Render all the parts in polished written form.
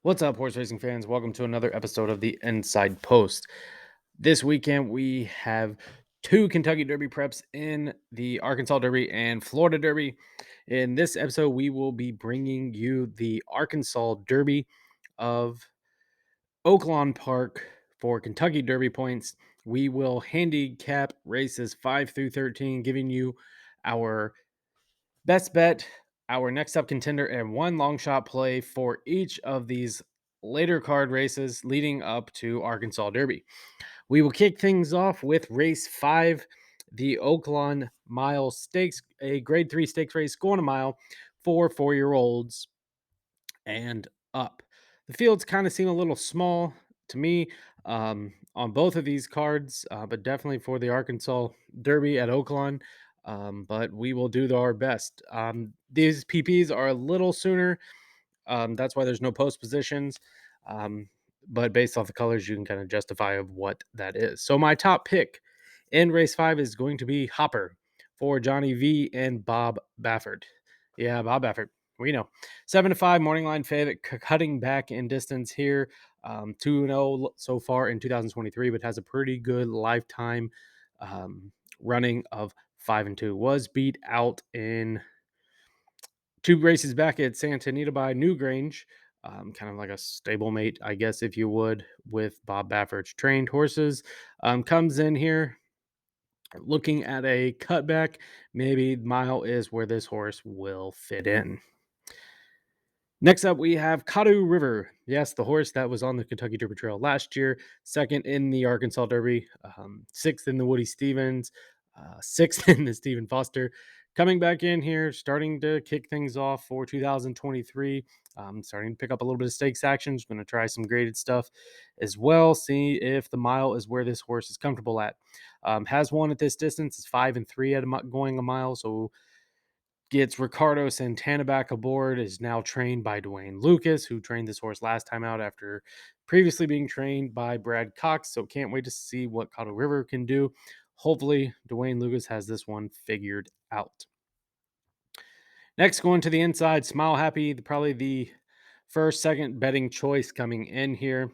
What's up, horse racing fans? Welcome to another episode of the Inside Post. This weekend, we have two Kentucky Derby preps in the Arkansas Derby and Florida Derby. In this episode, we will be bringing you the Arkansas Derby of Oakland Park for Kentucky Derby points. We will handicap races 5 through 13, giving you our best bet, our next up contender, and one long shot play for each of these later card races leading up to Arkansas Derby. We will kick things off with race 5, the Oakland Mile Stakes, a grade 3 stakes race going a mile for 4-year-olds and up. The fields kind of seem a little small to me on both of these cards, but definitely for the Arkansas Derby at Oakland. But we will do our best. These PPs are a little sooner. That's why there's no post positions. Um, but based off the colors, you can kind of justify of what that is. So my top pick in race 5 is going to be Hopper for Johnny V and Bob Baffert. Yeah, Bob Baffert. We know 7-5 morning line favorite, cutting back in distance here. 2-0 so far in 2023, but has a pretty good lifetime running of 5-2. Was beat out in 2 races back at Santa Anita by Newgrange, kind of like a stablemate, I guess, if you would, with Bob Baffert's trained horses. Comes in here looking at a cutback. Maybe mile is where this horse will fit in. Next up, we have Cadu River. Yes, the horse that was on the Kentucky Derby Trail last year, second in the Arkansas Derby, sixth in the Woody Stevens, sixth in the Stephen Foster. Coming back in here, starting to kick things off for 2023. Starting to pick up a little bit of stakes action. Going to try some graded stuff as well. See if the mile is where this horse is comfortable at. Has won at this distance. It's 5-3 at going a mile. So gets Ricardo Santana back aboard, is now trained by Dwayne Lucas, who trained this horse last time out after previously being trained by Brad Cox. So can't wait to see what Cotto River can do. Hopefully, Dwayne Lucas has this one figured out. Next, going to the inside, Smile Happy, probably the first, second betting choice coming in here.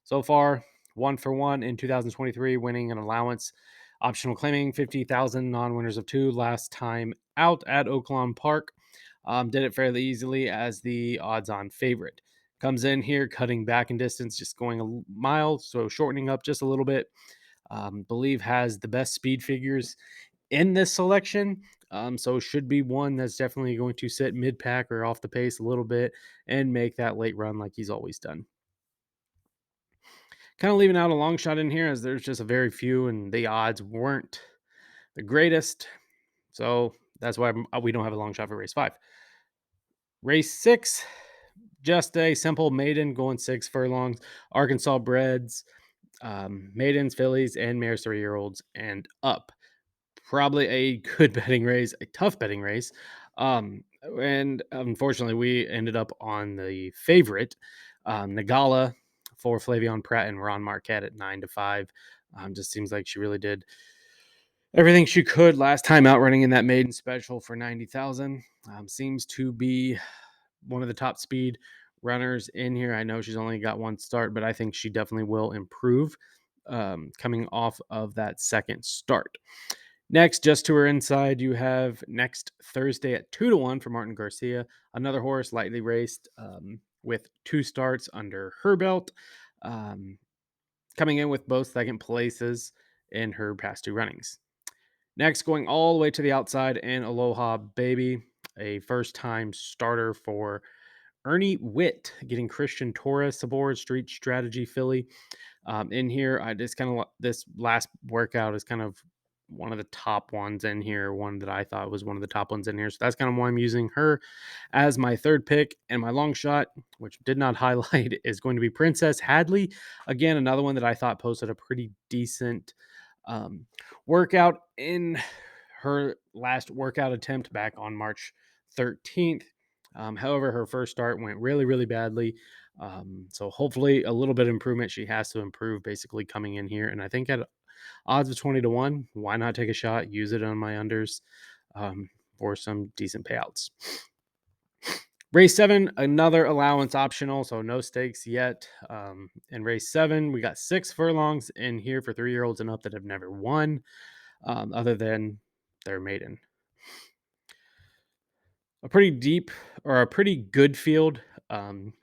So far, 1-for-1 in 2023, winning an allowance. Optional claiming 50,000 non-winners of 2 last time out at Oakland Park. Did it fairly easily as the odds-on favorite. Comes in here, cutting back in distance, just going a mile, so shortening up just a little bit. Believe has the best speed figures in this selection. So should be one that's definitely going to sit mid-pack or off the pace a little bit and make that late run like he's always done. Kind of leaving out a long shot in here as there's just a very few and the odds weren't the greatest. So that's why we don't have a long shot for race 5. Race 6, just a simple maiden going 6 furlongs. Arkansas breds, maidens, fillies, and mares 3-year-olds and up. Probably a good betting race, a tough betting race. And unfortunately, we ended up on the favorite, Nagala, for Flavion Pratt and Ron Marquette at 9-5. Just seems like she really did everything she could last time out running in that maiden special for 90,000. Seems to be one of the top speed runners in here. I know she's only got one start, but I think she definitely will improve coming off of that second start. Next, just to her inside, you have next Thursday at 2-1 for Martin Garcia, another horse lightly raced with 2 starts under her belt, coming in with both second places in her past 2 runnings. Next, going all the way to the outside, and Aloha Baby, a first-time starter for Ernie Witt, getting Christian Torres aboard, Street Strategy filly. In here, I just kind of this last workout is kind of one of the top ones in here, one that I thought was one of the top ones in here. So that's kind of why I'm using her as my third pick. And my long shot, which did not highlight, is going to be Princess Hadley. Again, another one that I thought posted a pretty decent workout in her last workout attempt back on March 13th. However, her first start went really, really badly. So hopefully a little bit of improvement. She has to improve basically coming in here. And I think at odds of 20-1, why not take a shot, use it on my unders for some decent payouts. Race 7, another allowance optional, so no stakes yet. In race 7, we got 6 furlongs in here for 3-year-olds and up that have never won, other than their maiden. A pretty deep or a pretty good field. Um,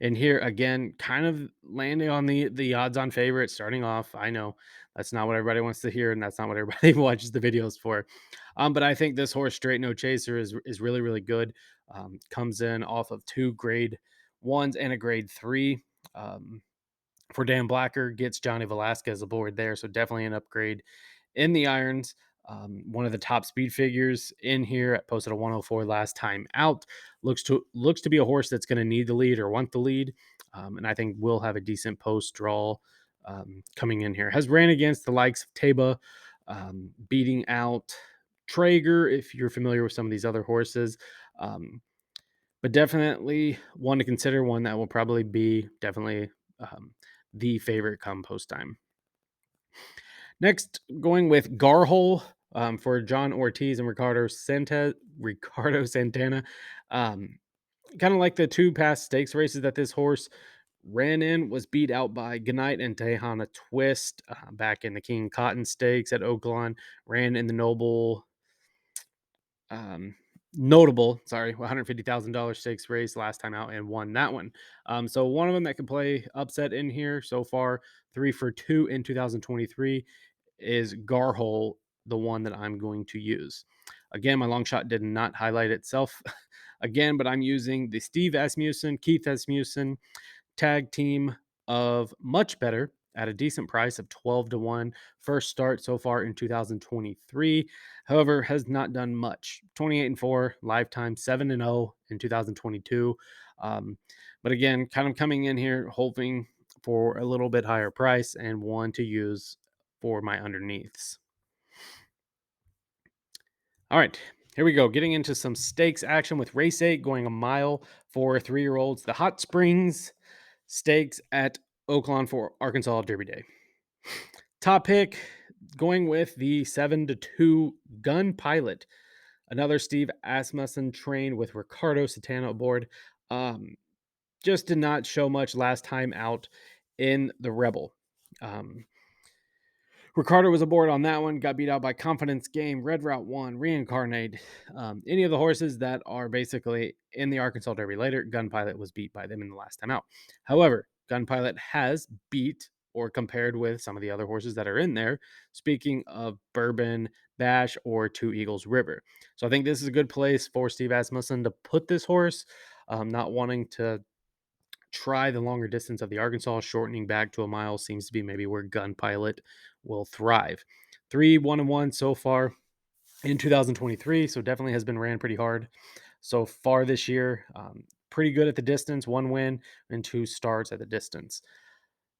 and here again, kind of landing on the odds on favorite starting off. I know that's not what everybody wants to hear, and that's not what everybody watches the videos for. But I think this horse, Straight No Chaser, is really, really good. Comes in off of 2 grade 1s and a grade 3. Um, for Dan Blacker, gets Johnny Velasquez aboard there, so definitely an upgrade in the irons. One of the top speed figures in here, posted a 104 last time out. Looks to be a horse that's going to need the lead or want the lead, and I think will have a decent post draw coming in here. Has ran against the likes of Taba, beating out Traeger. If you're familiar with some of these other horses, um, but definitely one to consider. One that will probably be definitely um, the favorite come post time. Next, going with Garhole for John Ortiz and Ricardo Santana. Um, kind of like the 2 past stakes races that this horse ran in, was beat out by Goodnight and Tehana Twist back in the King Cotton Stakes at Oakland. Ran in the um, notable $150,000 stakes race last time out and won that one. So one of them that can play upset in here so far, 3 for 2 in 2023, is Garhole, the one that I'm going to use. Again, my long shot did not highlight itself again, but I'm using the Steve Asmussen, Keith Asmussen tag team of Much Better at a decent price of 12 to 1. First start so far in 2023. However, has not done much. 28-4, lifetime 7-0 in 2022. But again, kind of coming in here hoping for a little bit higher price and one to use for my underneaths. All right, here we go. Getting into some stakes action with race 8 going a mile for 3-year-olds. The Hot Springs Stakes at Oakland for Arkansas Derby Day. Top pick going with the 7-2 Gun Pilot. Another Steve Asmussen train with Ricardo Satana aboard. Just did not show much last time out in the Rebel. Ricardo was aboard on that one, got beat out by Confidence Game, Red Route 1, Reincarnate. Any of the horses that are basically in the Arkansas Derby later, Gun Pilot was beat by them in the last time out. However, Gun Pilot has beat or compared with some of the other horses that are in there, speaking of Bourbon Bash or Two Eagles River. So I think this is a good place for Steve Asmussen to put this horse, not wanting to try the longer distance of the Arkansas. Shortening back to a mile seems to be maybe where Gun Pilot will thrive. 3 1-1 so far in 2023, so definitely has been ran pretty hard so far this year. Pretty good at the distance, 1 win and 2 starts at the distance.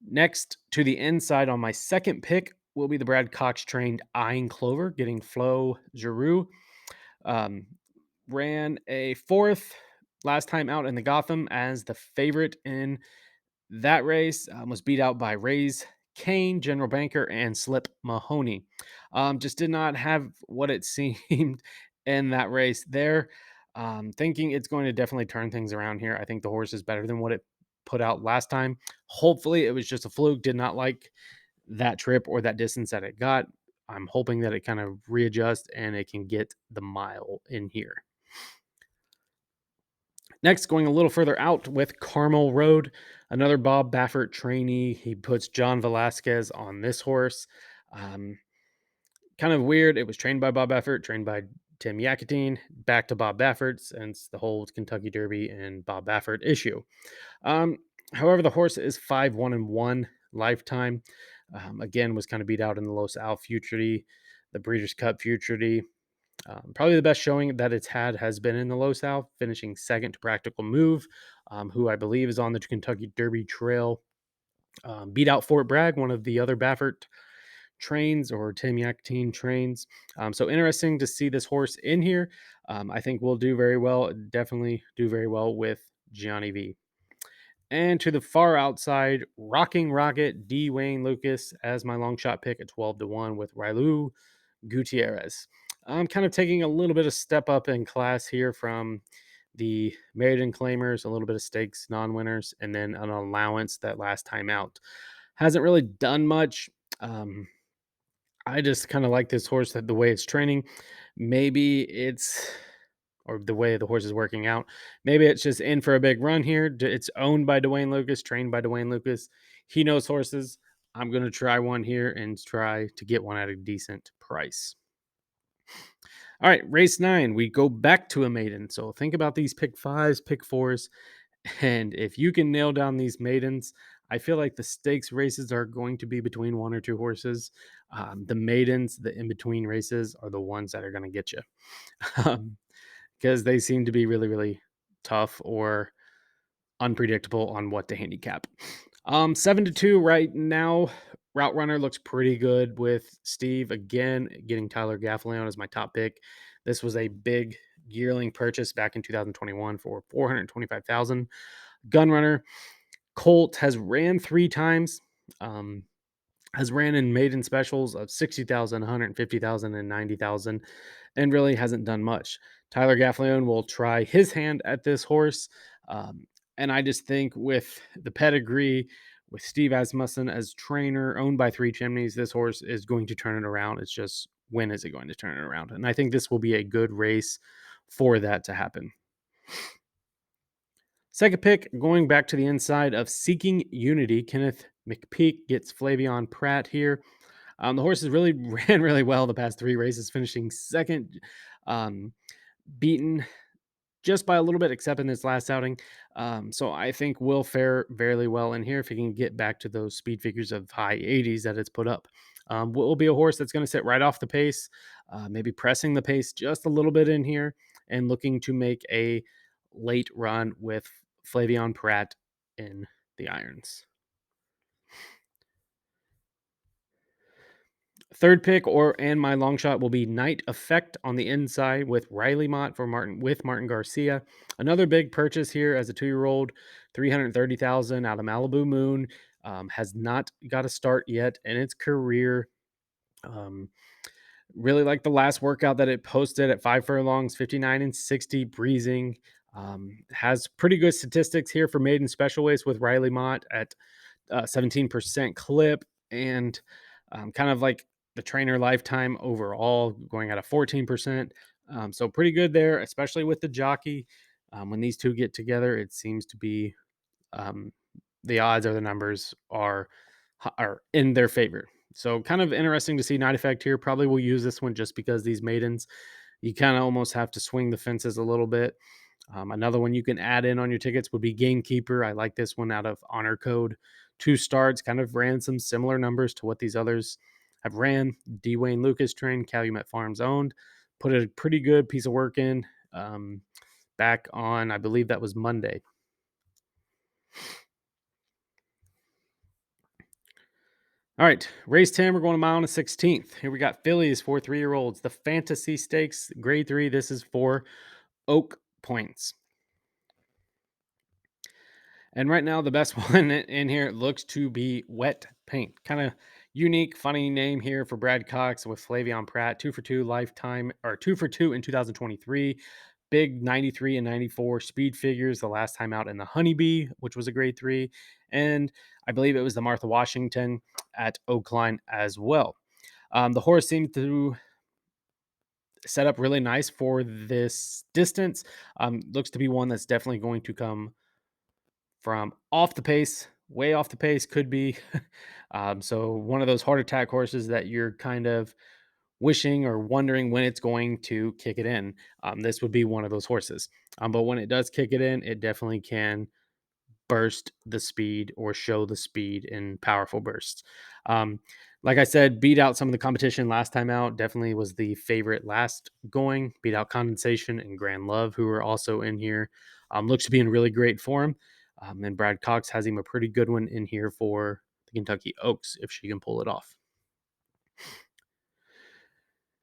Next to the inside on my second pick will be the Brad Cox trained Eyeing Clover, getting Flo Giroux. Um, Ran a 4th last time out in the Gotham as the favorite in that race. Was beat out by Rays Kane, General Banker, and Slip Mahoney. Just did not have what it seemed in that race there. Thinking it's going to definitely turn things around here. I think the horse is better than what it put out last time. Hopefully, it was just a fluke. Did not like that trip or that distance that it got. I'm hoping that it kind of readjusts and it can get the mile in here. Next, going a little further out with Carmel Road, another Bob Baffert trainee. He puts John Velasquez on this horse. Um, Kind of weird. It was trained by Bob Baffert, trained by Tim Yakatine, back to Bob Baffert since the whole Kentucky Derby and Bob Baffert issue. Um, However, the horse is 5-1-1 lifetime. Again, was kind of beat out in the Los Al Futurity, the Breeders' Cup Futurity. Probably the best showing that it's had has been in the Low South, finishing second to Practical Move, who I believe is on the Kentucky Derby Trail. Beat out Fort Bragg, one of the other Baffert trains or Tim Yakteen trains. So interesting to see this horse in here. I think will do very well. Definitely do very well with Gianni V. And to the far outside, Rocking Rocket, D. Wayne Lucas as my long shot pick at 12 to 1 with Railu Gutierrez. I'm kind of taking a little bit of step up in class here from the maiden claimers, a little bit of stakes non-winners, and then an allowance that last time out. Hasn't really done much. Um, I just kind of like this horse that the way it's training. Maybe it's or the way the horse is working out. Maybe it's just in for a big run here. It's owned by Dwayne Lucas, trained by Dwayne Lucas. He knows horses. I'm going to try one here and try to get one at a decent price. All right, race 9. We go back to a maiden. So think about these pick 5s, pick 4s, and if you can nail down these maidens, I feel like the stakes races are going to be between one or two horses. The maidens, the in between races, are the ones that are going to get you because they seem to be really, really tough or unpredictable on what to handicap. 7-2 right now. Route Runner looks pretty good with Steve again getting Tyler Gaffalione as my top pick. This was a big yearling purchase back in 2021 for 425,000. Gun Runner Colt has ran 3 times. Um, has ran in maiden specials of 60,000, 150,000, and 90,000, and really hasn't done much. Tyler Gaffalione will try his hand at this horse. And I just think with the pedigree, with Steve Asmussen as trainer, owned by Three Chimneys, this horse is going to turn it around. It's just when is it going to turn it around? And I think this will be a good race for that to happen. Second pick, going back to the inside of Seeking Unity, Kenneth McPeak gets Flavion Pratt here. The horse has really ran really well the past 3 races, finishing second, um, beaten just by a little bit, except in his last outing. So I think will fare fairly well in here if he can get back to those speed figures of high 80s that it's put up. Will be a horse that's going to sit right off the pace, maybe pressing the pace just a little bit in here and looking to make a late run with Flavion Pratt in the irons. Third pick and my long shot will be Night Effect on the inside with Riley Mott for Martin Garcia. Another big purchase here as a 2-year-old, 330,000 out of Malibu Moon. Has not got a start yet in its career. Um, really like the last workout that it posted at 5 furlongs, 59 and 60 breezing. Has pretty good statistics here for maiden special weights with Riley Mott at 17% clip and kind of like the trainer lifetime overall going at a 14%. So pretty good there, especially with the jockey. When these two get together, it seems to be um, the odds or the numbers are in their favor. So kind of interesting to see Night Effect here. Probably will use this one just because these maidens, you kind of almost have to swing the fences a little bit. Another one you can add in on your tickets would be Gamekeeper. I like this one out of Honor Code. 2 starts, kind of ran some similar numbers to what these others have ran. Dwayne Lucas trained, Calumet Farms owned. Put a pretty good piece of work in back on, I believe that was Monday. All right, race 10, we're going a mile and a 16th. Here we got fillies for 3-year-olds. The Fantasy Stakes, grade 3. This is for Oak Points. And right now, the best one in here looks to be Wet Paint. Kind of unique, funny name here for Brad Cox with Flavion Pratt. 2 for 2 lifetime, or 2 for 2 in 2023. Big 93 and 94 speed figures the last time out in the Honeybee, which was a grade 3. And I believe it was the Martha Washington at Oakland as well. The horse seemed to set up really nice for this distance. Looks to be one that's definitely going to come from off the pace, way off the pace, could be. So one of those heart attack horses that you're kind of wishing or wondering when it's going to kick it in. This would be one of those horses. But when it does kick it in, it definitely can burst the speed or show the speed in powerful bursts. Um, like I said, beat out some of the competition last time out. Definitely was the favorite last going. Beat out Condensation and Grand Love, who are also in here. Looks to be in really great form. And Brad Cox has him a pretty good one in here for the Kentucky Oaks if she can pull it off.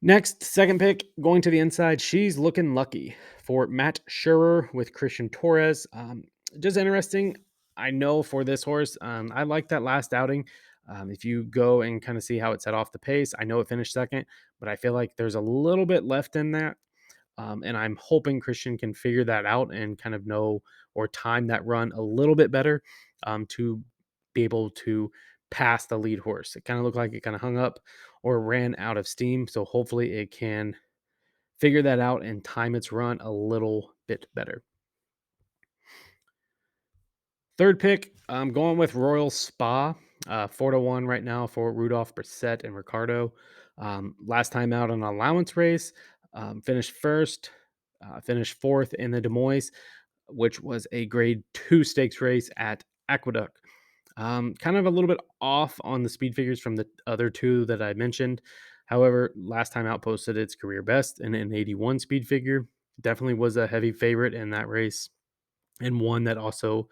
Next, second pick, going to the inside. She's Looking Lucky for Matt Schurer with Christian Torres. Just interesting. I know for this horse, I like that last outing. If you go and kind of see how it set off the pace, I know it finished second, but I feel like there's a little bit left in that. And I'm hoping Christian can figure that out and kind of know or time that run a little bit better to be able to pass the lead horse. It kind of looked like it kind of hung up or ran out of steam. So hopefully it can figure that out and time its run a little bit better. Third pick, I'm going with Royal Spa, 4-1 right now for Rudolph, Brissett, and Ricardo. Last time out on an allowance race, finished first, finished fourth in the Des Moines, which was a grade 2 stakes race at Aqueduct. Kind of a little bit off on the speed figures from the other two that I mentioned. However, last time out posted its career best in an 81 speed figure. Definitely was a heavy favorite in that race, and one that also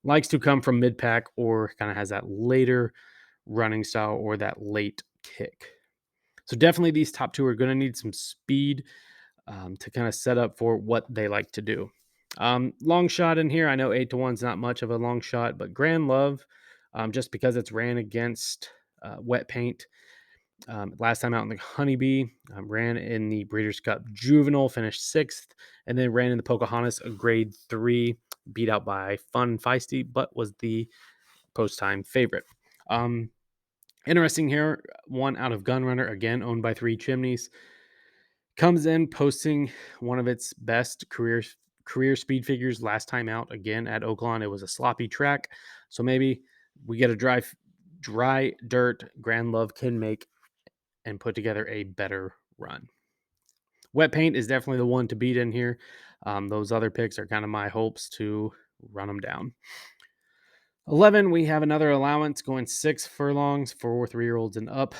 likes to come from mid pack or kind of has that later running style or that late kick. So definitely these top two are going to need some speed to kind of set up for what they like to do. Long shot in here. I know 8-1 is not much of a long shot, but Grand Love, just because it's ran against wet paint. Last time out in the Honeybee, ran in the Breeders' Cup Juvenile, finished sixth, and then ran in the Pocahontas, a grade 3, beat out by Fun and Feisty, but was the post time favorite. Interesting here, one out of Gunrunner, again owned by Three Chimneys, comes in posting one of its best career speed figures last time out. Again at Oakland, it was a sloppy track, so maybe we get a dry dirt Grand Love can make and put together a better run. Wet paint is definitely the one to beat in here. Those other picks are kind of my hopes to run them down. 11, we have another allowance going 6 furlongs for 3-year-olds and up.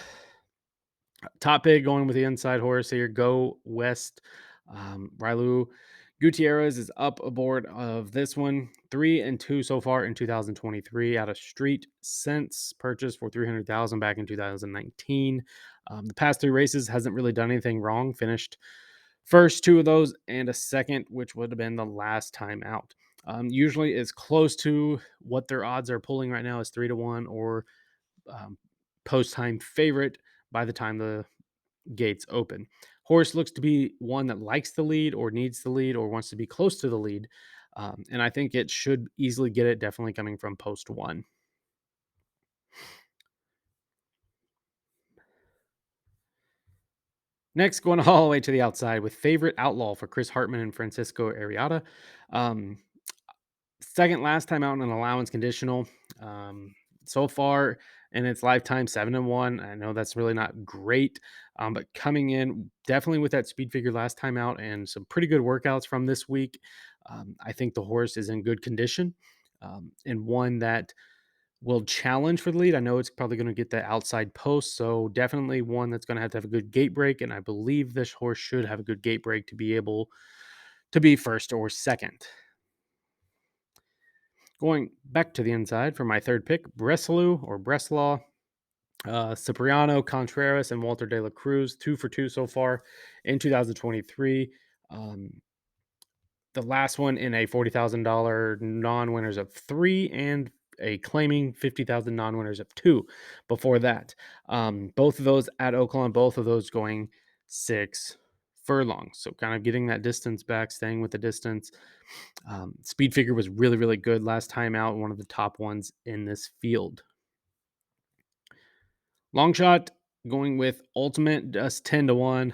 Top pick going with the inside horse here. Go West. Rylu Gutierrez is up aboard of this one. 3-2 so far in 2023 out of Street Sense, purchased for 300,000 back in 2019. The past 3 races hasn't really done anything wrong. Finished first 2 of those and a second, which would have been the last time out. Usually is close to what their odds are pulling right now is 3-1 or post time favorite by the time the gates open. Horse looks to be one that likes the lead or needs the lead or wants to be close to the lead. And I think it should easily get it, definitely coming from post 1. Next, going all the way to the outside with favorite outlaw for Chris Hartman and Francisco Ariata. Um, Second last time out in an allowance conditional. So far in its lifetime, 7-1. I know that's really not great, but coming in definitely with that speed figure last time out and some pretty good workouts from this week. I think the horse is in good condition and one that will challenge for the lead. I know it's probably going to get the outside post, so definitely one that's going to have a good gate break. And I believe this horse should have a good gate break to be able to be first or second. Going back to the inside for my third pick, Breslau or Breslau, Cipriano, Contreras, and Walter De La Cruz, 2 for 2 so far in 2023. The last one in a $40,000 non-winners of 3 and a claiming 50,000 non-winners of 2 before that. Both of those at Oakland, both of those going 6 furlongs. So kind of getting that distance back, staying with the distance. Speed figure was really, really good last time out, one of the top ones in this field. Long shot going with ultimate, just 10-1.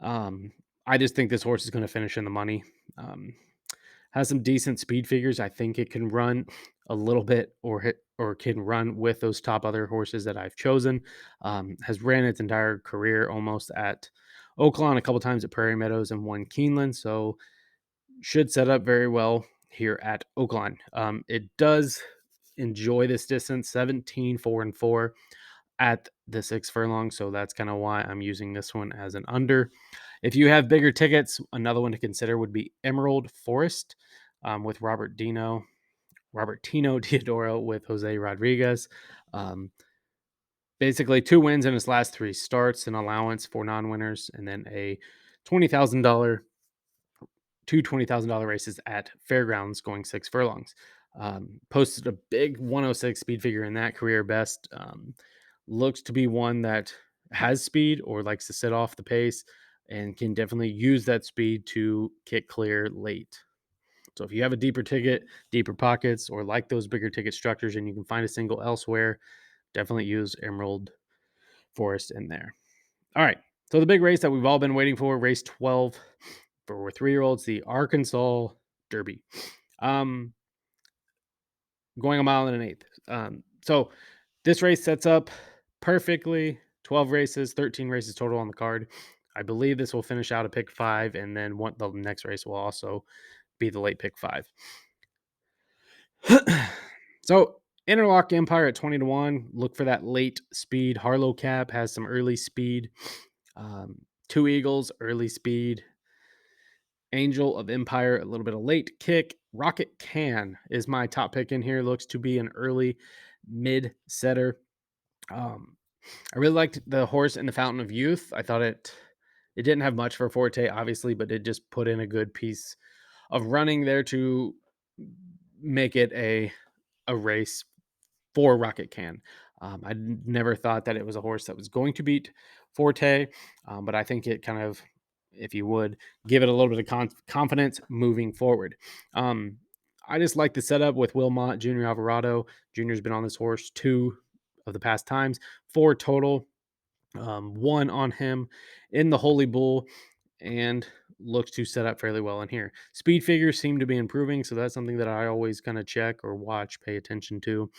I just think this horse is going to finish in the money. Has some decent speed figures. I think it can run a little bit or can run with those top other horses that I've chosen. Has ran its entire career almost at Oakland, a couple times at Prairie Meadows, and one Keeneland. So should set up very well here at Oakland. It does enjoy this distance, 17, 4-4 at the 6 furlong. So that's kind of why I'm using this one as an under. If you have bigger tickets, another one to consider would be Emerald Forest with Robertino Diodoro with Jose Rodriguez. Basically 2 wins in his last 3 starts, an allowance for non-winners, and then a $20,000 two $20,000 races at Fairgrounds going 6 furlongs. Posted a big 106 speed figure in that career best. Looks to be one that has speed or likes to sit off the pace and can definitely use that speed to kick clear late. So if you have a deeper ticket, deeper pockets, or like those bigger ticket structures and you can find a single elsewhere, definitely use Emerald Forest in there. All right. So the big race that we've all been waiting for, race 12 for 3-year-olds, the Arkansas Derby. Um, Going a mile and an eighth. So this race sets up perfectly. 12 races, 13 races total on the card. I believe this will finish out a pick 5, and then the next race will also be the late pick 5. So Interlock Empire at 20-1. Look for that late speed. Harlow Cap has some early speed. Two Eagles, early speed. Angel of Empire, a little bit of late kick. Rocket Can is my top pick in here. Looks to be an early mid setter. I really liked the horse in the Fountain of Youth. I thought it didn't have much for Forte, obviously, but it just put in a good piece of running there to make it a race for Rocket Can. Never thought that it was a horse that was going to beat Forte, but I think it kind of, if you would, give it a little bit of confidence moving forward. Um, I just like the setup with Wilmot, Junior Alvarado. Junior's been on this horse 2 of the past times, 4 total, 1 on him in the Holy Bull, and looks to set up fairly well in here. Speed figures seem to be improving, so that's something that I always kind of check or watch, pay attention to.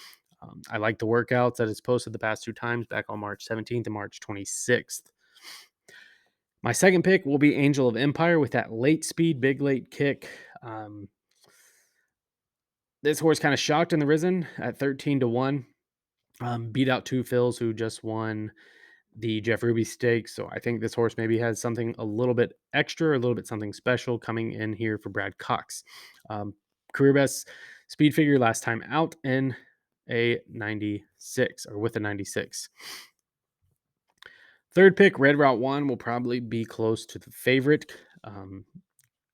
I like the workouts that it's posted the past 2 times, back on March 17th and March 26th. My second pick will be Angel of Empire with that late speed, big late kick. This horse kind of shocked in the Risen at 13-1. Beat out 2 Phils who just won the Jeff Ruby Stakes. So I think this horse maybe has something a little bit extra, a little bit something special coming in here for Brad Cox. Career best speed figure last time out in a 96 or with a 96. Third pick, Red Route 1 will probably be close to the favorite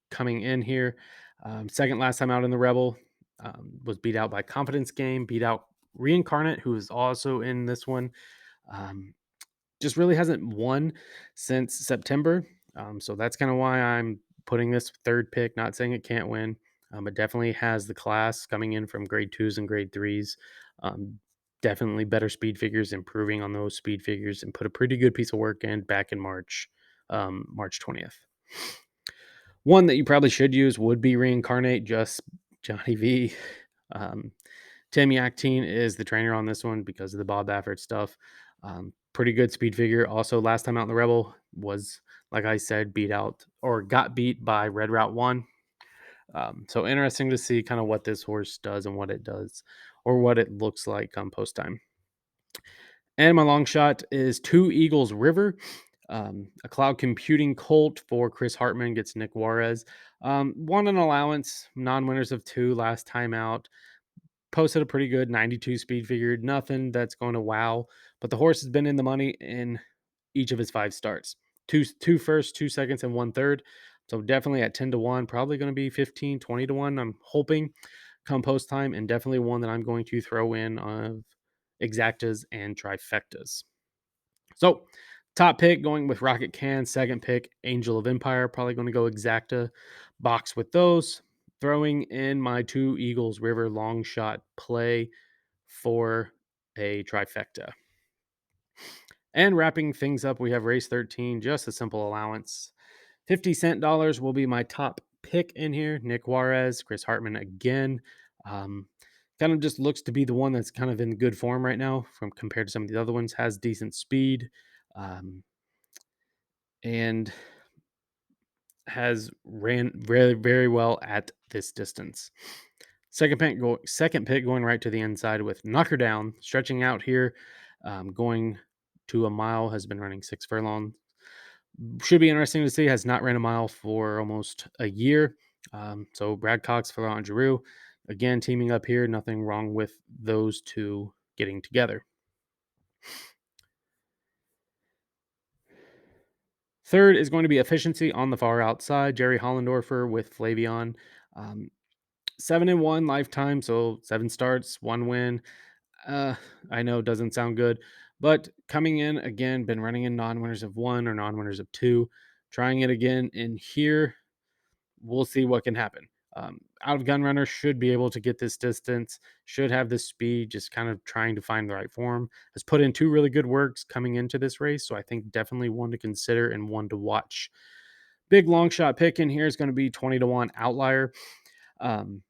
coming in here. Second last time out in the Rebel, was beat out by Confidence Game, beat out Reincarnate, who is also in this one. Just really hasn't won since September. So that's kind of why I'm putting this third pick. Not saying it can't win. It definitely has the class coming in from grade 2s and grade 3s. Definitely better speed figures, improving on those speed figures, and put a pretty good piece of work in back in March, March 20th. One that you probably should use would be Reincarnate, just Johnny V. Tim Yaktine is the trainer on this one because of the Bob Baffert stuff. Pretty good speed figure. Also, last time out in the Rebel was, like I said, got beat by Red Route 1. So interesting to see kind of what this horse does and what it does, or what it looks like come post time. And my long shot is 2 Eagles River. A cloud computing colt for Chris Hartman gets Nick Juarez. Won an allowance, non-winners of 2 last time out. Posted a pretty good 92 speed figure. Nothing that's going to wow, but the horse has been in the money in each of his 5 starts. Two first, 2 seconds, and 1/3. So definitely at 10-1, probably going to be 15, 20-1. I'm hoping come post time, and definitely one that I'm going to throw in of exactas and trifectas. So top pick going with Rocket Can. Second pick, Angel of Empire. Probably going to go exacta box with those. Throwing in my 2 Eagles River long shot play for a trifecta. And wrapping things up, we have race 13, just a simple allowance. 50-cent dollars will be my top pick in here. Nick Juarez, Chris Hartman again. Kind of just looks to be the one that's kind of in good form right now from compared to some of the other ones. Has decent speed, and has ran very, very well at this distance. Second pick going right to the inside with Knocker Down, stretching out here, going to a mile, has been running 6 furlongs. Should be interesting to see. Has not ran a mile for almost a year. So Brad Cox, Florent Giroux, again teaming up here. Nothing wrong with those two getting together. Third is going to be Efficiency on the far outside. Jerry Hollendorfer with Flavion. 7-1 lifetime, so 7 starts, 1 win. I know it doesn't sound good, but coming in again, been running in non-winners of 1 or non-winners of 2. trying it again in here. We'll see what can happen. Out of gun runner should be able to get this distance, should have this speed, just kind of trying to find the right form. Has put in two really good works coming into this race, so I think definitely one to consider and one to watch. Big long shot pick in here is going to be 20-1 outlier. Um,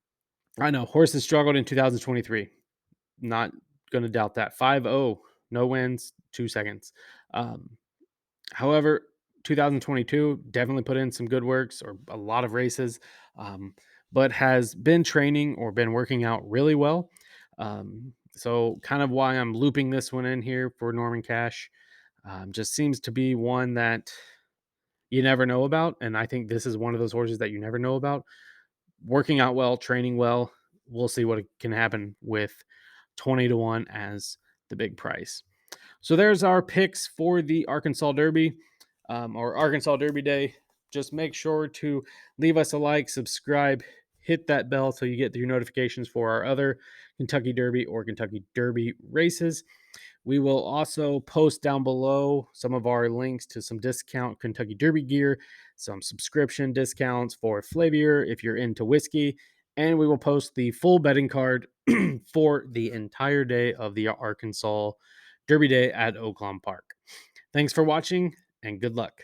I know horses struggled in 2023. Not going to doubt that. 5-0, no wins, 2 seconds. Um, However, 2022 definitely put in some good works or a lot of races, um, but has been training or been working out really well. So, kind of why I'm looping this one in here for Norman Cash. Just seems to be one that you never know about. And I think this is one of those horses that you never know about. Working out well, training well. We'll see what can happen with 20-1 as the big price. So there's our picks for the Arkansas Derby or Arkansas Derby Day. Just make sure to leave us a like, subscribe, hit that bell so you get your notifications for our other Kentucky Derby or Kentucky Derby races. We will also post down below some of our links to some discount Kentucky Derby gear, some subscription discounts for Flavier if you're into whiskey, and we will post the full betting card for the entire day of the Arkansas Derby Day at Oakland Park. Thanks for watching and good luck.